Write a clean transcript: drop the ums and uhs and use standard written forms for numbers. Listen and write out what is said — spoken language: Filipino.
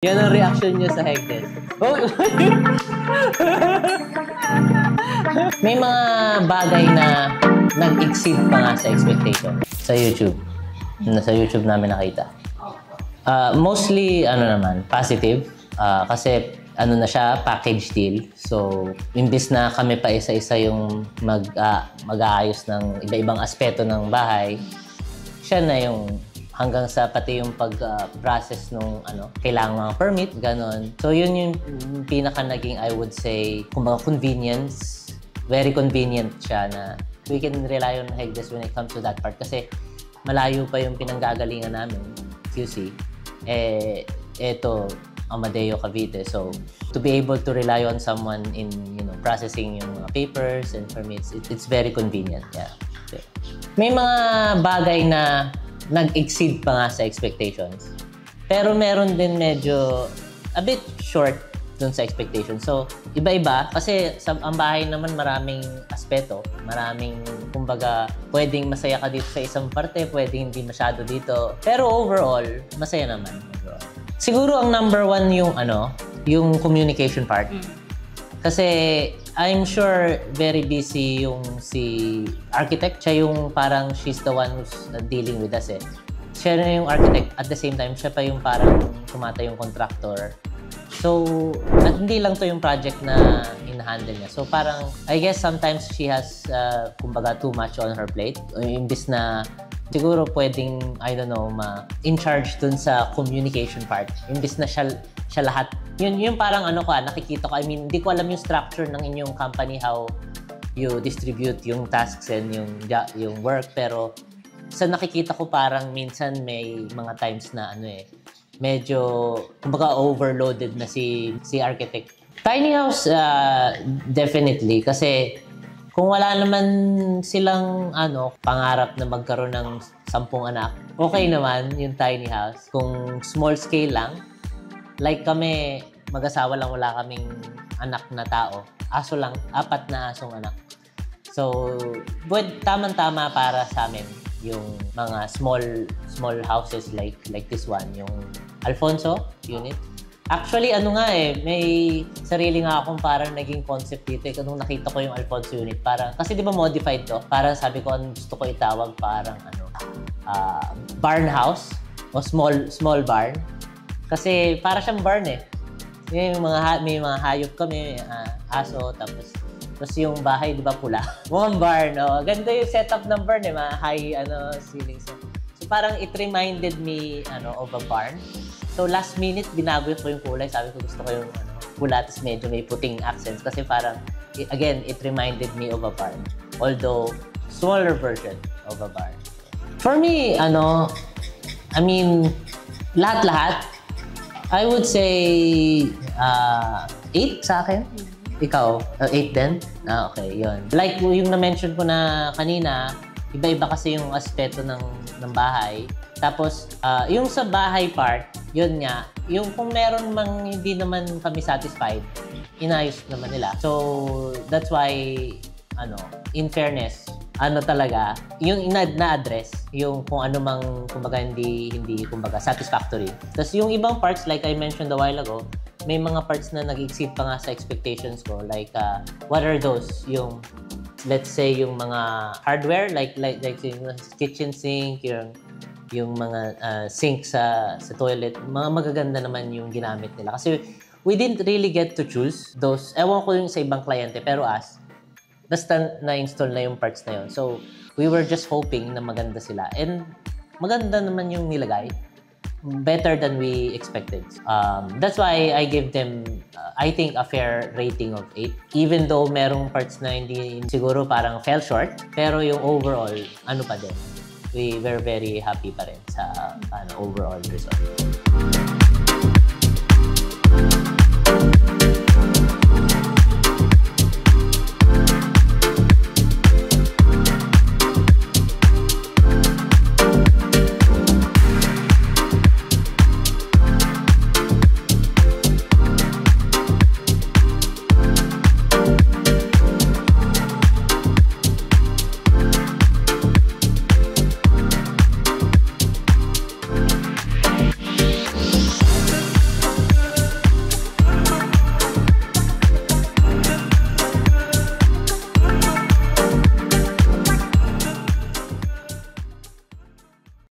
Yan ang reaction niya sa Hegdes. Oh. May mga bagay na nag-exceed pa nga sa expectation sa YouTube. Sa YouTube namin nakita. Mostly, positive. Kasi, na siya, package deal. So, imbis na kami pa isa-isa yung mag-aayos ng iba-ibang aspeto ng bahay, siya na yung hanggang sa pati yung pag-process nung kailangan mga permit, ganon. So, yun yung pinaka naging, I would say, kumbaga convenience. Very convenient siya na we can rely on Hegdes when it comes to that part. Kasi malayo pa yung pinanggagalingan namin, QC. Eto, Amadeo, Cavite. So, to be able to rely on someone in, processing yung mga papers and permits, it's very convenient. Yeah. Okay. May mga bagay na nag-exceed pa nga sa expectations. Pero meron din medyo a bit short dun sa expectations. So, iba-iba. Kasi ang bahay naman maraming aspeto. Maraming, kumbaga, pwedeng masaya ka dito sa isang parte, pwedeng hindi masyado dito. Pero overall, masaya naman. Siguro ang number one yung yung communication part. Kasi I'm sure very busy yung si architect. Siya yung parang she's the one who's dealing with us eh. Siya na yung architect. At the same time, siya pa yung parang tumata yung contractor. So, at hindi lang to yung project na in-handle niya. So, parang, I guess sometimes she has, kumbaga, too much on her plate. Imbis na, siguro pwedeng, I don't know, in charge dun sa communication part. Imbis na siya lahat. Yun parang nakikita ko. I mean, hindi ko alam yung structure ng inyong company, how you distribute yung tasks and yung work. Pero sa nakikita ko parang minsan may mga times na medyo, kumbaga, overloaded na si architect. Tiny house, definitely. Kasi kung wala naman silang pangarap na magkaroon ng 10 anak, okay naman yung tiny house. Kung small scale lang, like kami, mag-asawa lang, wala kaming anak na tao. Aso lang, 4 na asong anak. So, tamang-tama para sa amin yung mga small houses like this one, yung Alfonso unit. Actually, may sarili nga akong parang naging concept dito. Nung nakita ko yung Alfonso unit, parang, kasi di ba modified to? Parang sabi ko, gusto ko itawag parang barn house o small barn. Kasi para siyang barn eh. May mga hayop kami, aso, tapos yung bahay, di ba, pula? Mukhang barn, no? Ganda yung setup ng barn eh, mga high ceilings. So parang it reminded me of a barn. So last minute, binago ko yung kulay. Sabi ko, gusto ko yung pula, tapos medyo may puting accents. Kasi parang, again, it reminded me of a barn. Although, smaller version of a barn. For me, lahat-lahat, I would say 8 sa akin. Ikaw, 8 din? Okay, yun. Like yung na-mention ko na kanina, iba-iba kasi yung aspeto ng bahay. Tapos, yung sa bahay part, yun nga, yung kung meron mang hindi naman kami satisfied, inayos naman nila. So, that's why, in fairness, talaga, yung na-address, yung kung ano mang, kumbaga, hindi kumbaga, satisfactory. Tapos yung ibang parts, like I mentioned a while ago, may mga parts na nag-exceed pa nga sa expectations ko. Like, what are those? Yung, let's say, yung mga hardware, like yung kitchen sink, yung mga sink sa toilet, mga magaganda naman yung ginamit nila. Kasi we didn't really get to choose those. Ewan ko yung sa ibang kliyente, pero basta na-install na yung parts na yun. So, we were just hoping na maganda sila. And maganda naman yung nilagay. Better than we expected. That's why I give them, I think, a fair rating of 8. Even though merong parts na hindi siguro parang fell short, pero yung overall, pa din. We were very happy pa rin sa overall result.